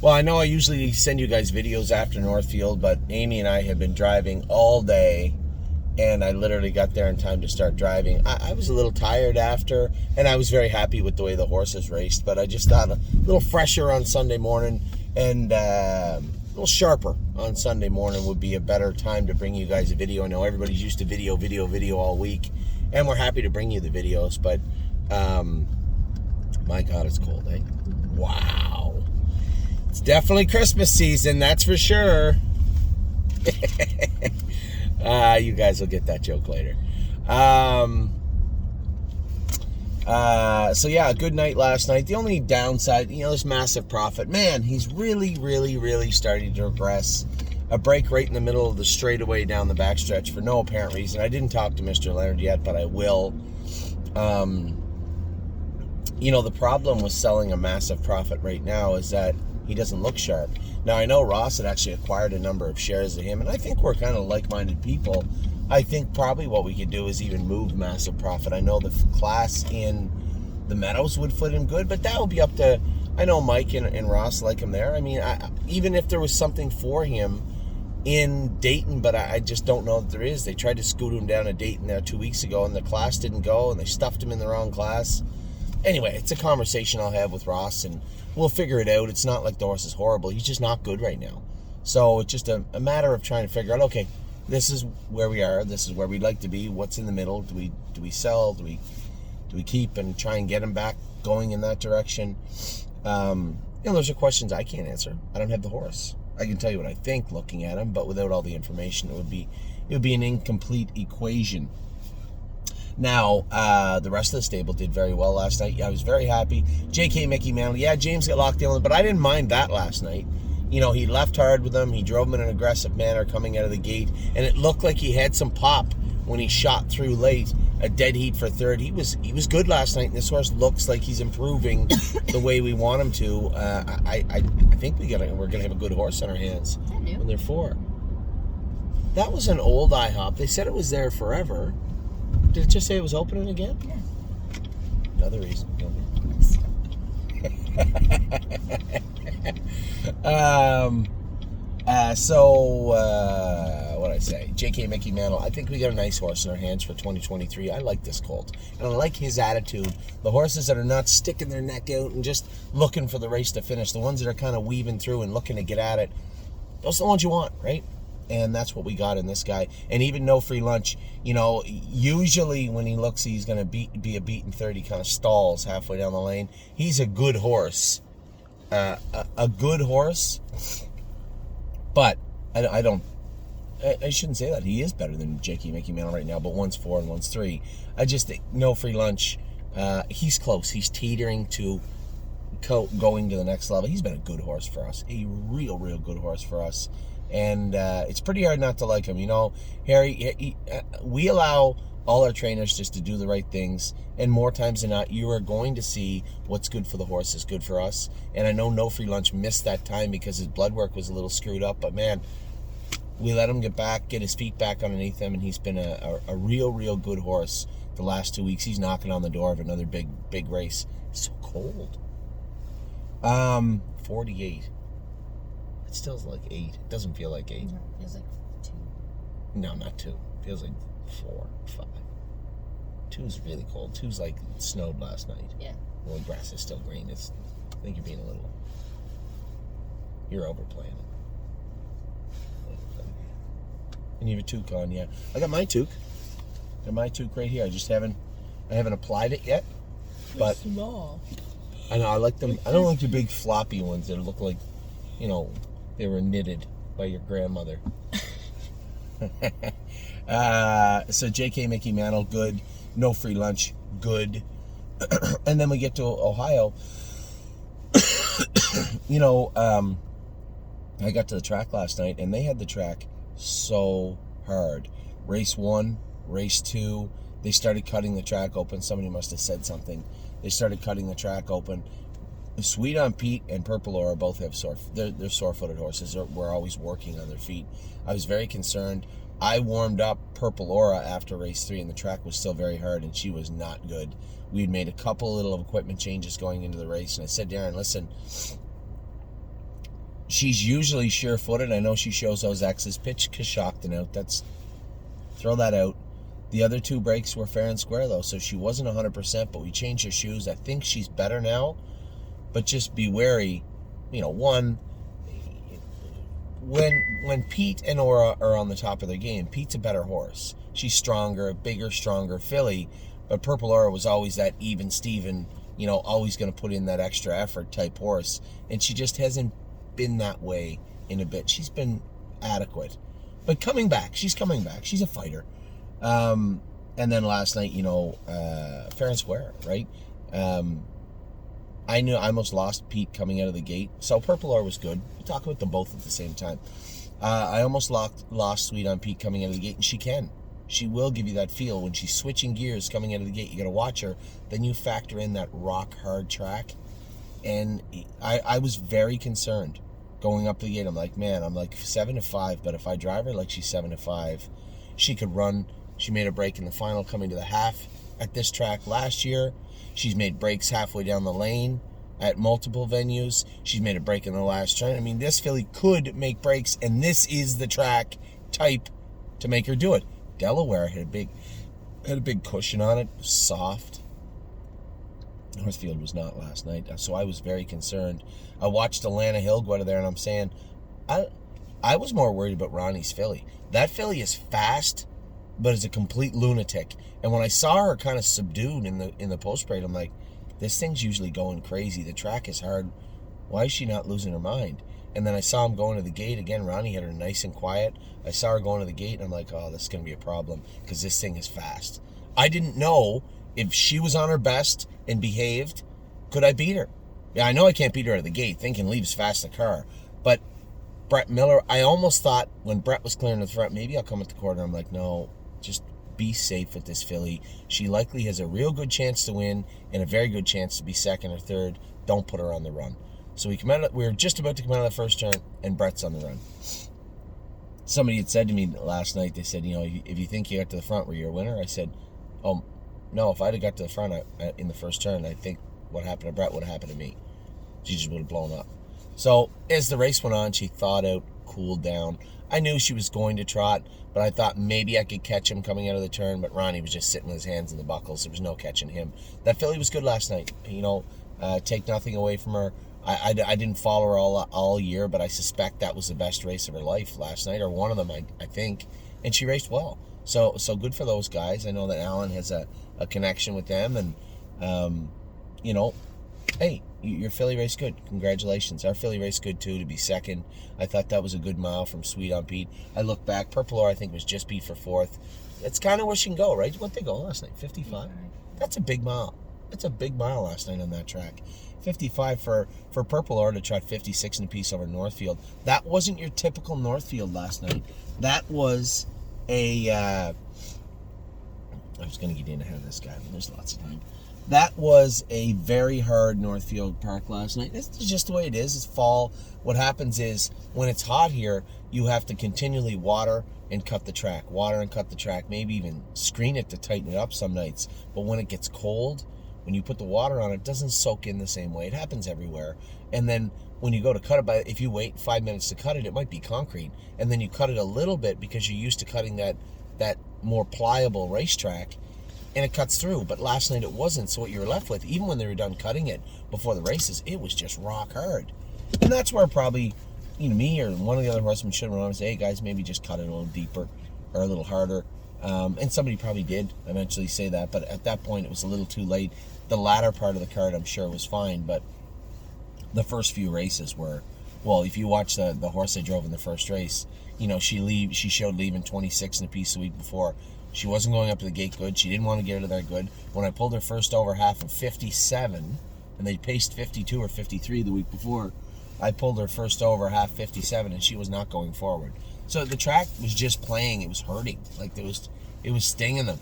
Well, I know I usually send you guys videos after Northfield, but Amy and I have been driving all day, and I literally got there in time to start driving. I was a little tired after, and I was very happy with the way the horses raced, but I just thought a little fresher on Sunday morning and a little sharper on Sunday morning would be a better time to bring you guys a video. I know everybody's used to video all week, and we're happy to bring you the videos, but my God, it's cold, eh? Wow. It's definitely Christmas season, that's for sure. You guys will get that joke later. So yeah, a good night last night. The only downside, this massive profit. Man, he's really, really, really starting to regress. A break right in the middle of the straightaway down the backstretch for no apparent reason. I didn't talk to Mr. Leonard yet, but I will. The problem with selling a massive profit right now is that he doesn't look sharp. Now, I know Ross had actually acquired a number of shares of him, and I think we're kind of like-minded people. I think probably what we could do is even move massive profit. I know the class in the Meadows would fit him good, but that would be up to, I know Mike and Ross like him there. I mean, even if there was something for him in Dayton, but I just don't know that there is. They tried to scoot him down to Dayton there 2 weeks ago, and the class didn't go, and they stuffed him in the wrong class. Anyway, it's a conversation I'll have with Ross, and we'll figure it out. It's not like the horse is horrible. He's just not good right now. So it's just a matter of trying to figure out, okay, this is where we are. This is where we'd like to be. What's in the middle? Do we sell? Do we keep and try and get him back going in that direction? Those are questions I can't answer. I don't have the horse. I can tell you what I think looking at him, but without all the information, it would be an incomplete equation. Now, the rest of the stable did very well last night. I was very happy. J.K. Mickey Mantle, yeah, James got locked in, but I didn't mind that last night. He left hard with them. He drove him in an aggressive manner coming out of the gate, and it looked like he had some pop when he shot through late, a dead heat for third. He was good last night, and this horse looks like he's improving the way we want him to. I think we're gonna have a good horse on our hands when they're 4. That was an old IHOP. They said it was there forever. Did it just say it was opening again? Yeah. Another reason. What'd I say? J.K. Mickey Mantle. I think we got a nice horse in our hands for 2023. I like this colt. And I like his attitude. The horses that are not sticking their neck out and just looking for the race to finish, the ones that are kind of weaving through and looking to get at it, those are the ones you want, right? And that's what we got in this guy. And even No Free Lunch, usually when he looks he's going to be a beaten third, he kind of stalls halfway down the lane. He's a good horse. A good horse. But I shouldn't say that. He is better than J.K. Mickey Mantle right now, but one's 4 and one's 3. I just think No Free Lunch, he's close. He's teetering to going to the next level. He's been a good horse for us. A real good horse for us. And it's pretty hard not to like him. Harry, we allow all our trainers just to do the right things. And more times than not, you are going to see what's good for the horse is good for us. And I know No Free Lunch missed that time because his blood work was a little screwed up. But, man, we let him get his feet back underneath him. And he's been a real good horse the last 2 weeks. He's knocking on the door of another big race. It's so cold. 48. It still is like 8. It doesn't feel like 8. No, it feels like 2. No, not 2. It feels like 4, 5. 2's really cold. 2's like it snowed last night. Yeah. Well, the grass is still green. I think you're being you're overplaying it. And you have a toque on, yeah. I got my toque. Right here. I haven't applied it yet. But it's small. I know I like them. I don't like the big floppy ones that look like, they were knitted by your grandmother. So J.K. Mickey Mantle, good. No Free Lunch, good. And then we get to Ohio. I got to the track last night, and they had the track so hard. Race 1, race 2, they started cutting the track open. Somebody must have said something. They started cutting the track open. Sweet on Pete and Purple Aura both have they're sore-footed horses. We're always working on their feet. I was very concerned. I warmed up Purple Aura after race 3, and the track was still very hard, and she was not good. We had made a couple little equipment changes going into the race, and I said, Darren, listen, She's usually sure-footed. I know she shows those X's. Pitch Coshocton out. Throw that out. The other 2 breaks were fair and square, though, so she wasn't 100%, but we changed her shoes. I think she's better now, but just be wary. One, when Pete and Aura are on the top of their game, Pete's a better horse. She's stronger, bigger, stronger filly, but Purple Aura was always that even Steven, always going to put in that extra effort type horse, and she just hasn't been that way in a bit. She's been adequate, but coming back. She's coming back. She's a fighter. And then last night, fair and square, right? I knew I almost lost Pete coming out of the gate. So Purple Aura was good. We'll talk about them both at the same time. I almost lost Sweet on Pete coming out of the gate, and she can. She will give you that feel when she's switching gears coming out of the gate. You got to watch her. Then you factor in that rock hard track, and I was very concerned going up the gate. I'm like, man, 7-5, but if I drive her like she's 7-5, she could run. She made a break in the final coming to the half at this track last year. She's made breaks halfway down the lane at multiple venues. She's made a break in the last turn. I mean, this filly could make breaks, and this is the track type to make her do it. Delaware had a big cushion on it, soft. Northfield was not last night, so I was very concerned. I watched Alana Hill go out of there, and I'm saying, I was more worried about Ronnie's filly. That filly is fast, but is a complete lunatic. And when I saw her kind of subdued in the post parade, I'm like, this thing's usually going crazy. The track is hard. Why is she not losing her mind? And then I saw him going to the gate again. Ronnie had her nice and quiet. I saw her going to the gate, and I'm like, oh, this is going to be a problem because this thing is fast. I didn't know if she was on her best and behaved, could I beat her? Yeah, I know I can't beat her out of the gate, thinking leaves fast the car. But Brett Miller, I almost thought when Brett was clearing the front, maybe I'll come at the corner. I'm like, no, just be safe with this filly. She likely has a real good chance to win and a very good chance to be second or third. Don't put her on the run. So we were just about to come out of the first turn, and Brett's on the run. Somebody had said to me last night, they said, if you think you got to the front, were you a winner? I said, oh, no, if I'd have got to the front in the first turn, I think what happened to Brett would have happened to me. She just would have blown up. So as the race went on, she thawed out, cooled down. I knew she was going to trot, but I thought maybe I could catch him coming out of the turn, but Ronnie was just sitting with his hands in the buckles. There was no catching him. That filly was good last night. Take nothing away from her. I didn't follow her all year, but I suspect that was the best race of her life last night, or one of them, I think. And she raced well. So good for those guys. I know that Alan has a connection with them, and, hey, your filly raced good. Congratulations. Our filly raced good, too, to be second. I thought that was a good mile from Sweet on Pete. I look back. Purple Aura, I think, was just beat for fourth. It's kind of where she can go, right? What'd they go last night? 55? That's a big mile. That's a big mile last night on that track. 55 for Purple Aura to trot 56 and a piece over Northfield. That wasn't your typical Northfield last night. That was I was going to get in ahead of this guy, but there's lots of time. That was a very hard Northfield Park last night. This is just the way it is. It's fall. What happens is when it's hot here, you have to continually water and cut the track. Water and cut the track. Maybe even screen it to tighten it up some nights. But when it gets cold, when you put the water on it, doesn't soak in the same way. It happens everywhere. And then when you go to cut it, if you wait 5 minutes to cut it, it might be concrete. And then you cut it a little bit because you're used to cutting that more pliable racetrack, and it cuts through. But last night it wasn't. So what you were left with, even when they were done cutting it before the races, it was just rock hard. And that's where probably, me or one of the other horsemen should have run and say, hey guys, maybe just cut it a little deeper or a little harder. And somebody probably did eventually say that, but at that point it was a little too late. The latter part of the card, I'm sure, was fine, but the first few races were, well, if you watch the horse I drove in the first race, she showed leaving 26 and a piece the week before. She wasn't going up to the gate good. She didn't want to get out of there good. When I pulled her first over half of 57, and they paced 52 or 53 the week before, I pulled her first over half 57, and she was not going forward. So the track was just playing. It was hurting. It was stinging them.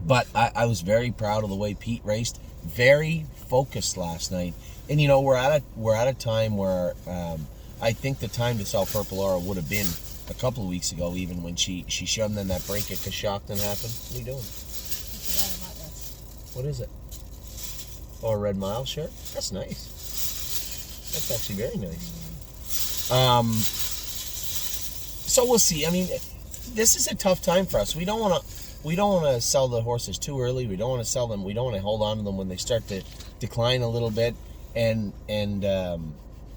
But I was very proud of the way Pete raced. Very focused last night. And we're at a time where I think the time to sell Purple Aura would have been a couple of weeks ago, even when she showed them that break at Coshocton happened. What are you doing? What is it? Oh, a Red Mile shirt? That's nice. That's actually very nice. So we'll see. I mean, this is a tough time for us. We don't want to sell the horses too early. We don't want to sell them. We don't want to hold on to them when they start to decline a little bit. And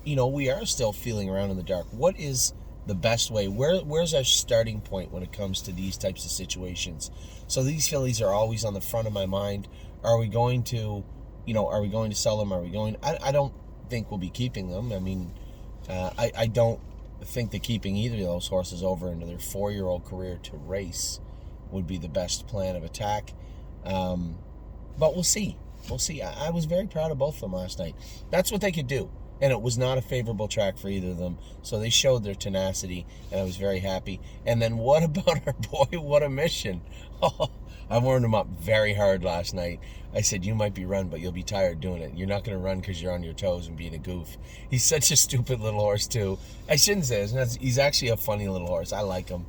we are still feeling around in the dark. What is the best way? Where's our starting point when it comes to these types of situations? So these fillies are always on the front of my mind. Are we going to sell them? I don't think we'll be keeping them. I mean, I don't think that keeping either of those horses over into their 4-year-old career to race would be the best plan of attack. But we'll see. I was very proud of both of them last night. That's what they could do. And it was not a favorable track for either of them. So they showed their tenacity, and I was very happy. And then what about our boy, What a Mission? Oh, I warmed him up very hard last night. I said, you might be run, but you'll be tired doing it. You're not going to run because you're on your toes and being a goof. He's such a stupid little horse, too. I shouldn't say this. He's actually a funny little horse. I like him.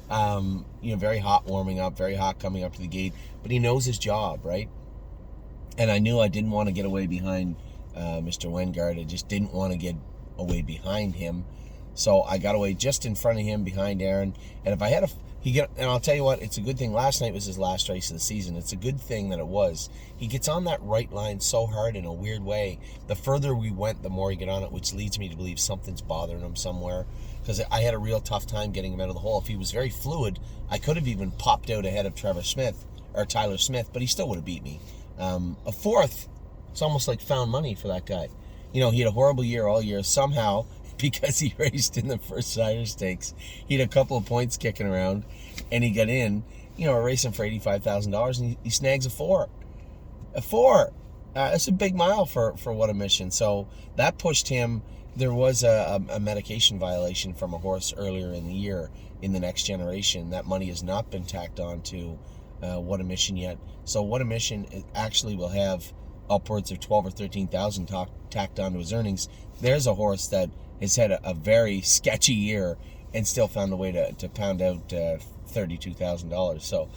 Very hot warming up, very hot coming up to the gate. But he knows his job, right? And I knew I didn't want to get away behind Mr. Wengard. I just didn't want to get away behind him. So I got away just in front of him, behind Aaron. And if I had and I'll tell you what, it's a good thing. Last night was his last race of the season. It's a good thing that it was. He gets on that right line so hard in a weird way. The further we went, the more he got on it, which leads me to believe something's bothering him somewhere. Because I had a real tough time getting him out of the hole. If he was very fluid, I could have even popped out ahead of Tyler Smith, but he still would have beat me. A fourth, it's almost like found money for that guy. He had a horrible year all year. Somehow, because he raced in the first Cider Stakes, he had a couple of points kicking around, and he got in, racing for $85,000, and he snags a four. That's a big mile for What a Mission. So that pushed him. There was a medication violation from a horse earlier in the year in the Next Generation. That money has not been tacked on to What a Mission yet. So What a Mission actually will have upwards of 12 or 13,000 tacked onto his earnings. There's a horse that has had a very sketchy year and still found a way to pound out $32,000. So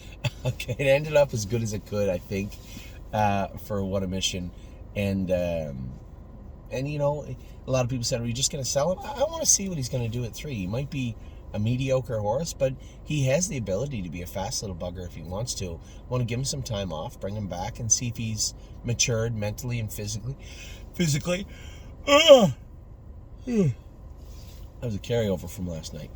it ended up as good as it could, I think, for What a Mission. And a lot of people said, are you just going to sell him? I want to see what he's going to do at 3. He might be a mediocre horse, but he has the ability to be a fast little bugger if he wants to. I want to give him some time off, bring him back, and see if he's matured mentally and physically. That was a carryover from last night.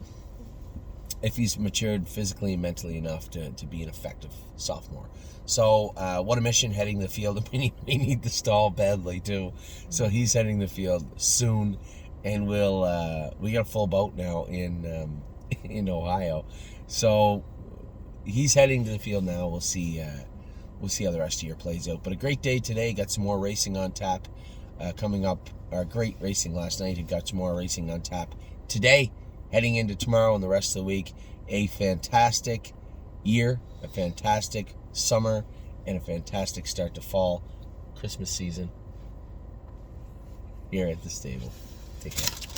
If he's matured physically and mentally enough to be an effective sophomore. So, What a Mission heading the field. And we need the stall badly, too. So he's heading the field soon. And we got a full boat now in Ohio. So he's heading to the field now. We'll see how the rest of the year plays out. But a great day today. Got some more racing on tap coming up. Great racing last night. Got some more racing on tap today. Heading into tomorrow and the rest of the week. A fantastic year, a fantastic summer, and a fantastic start to fall. Christmas season here at the stable. Take care.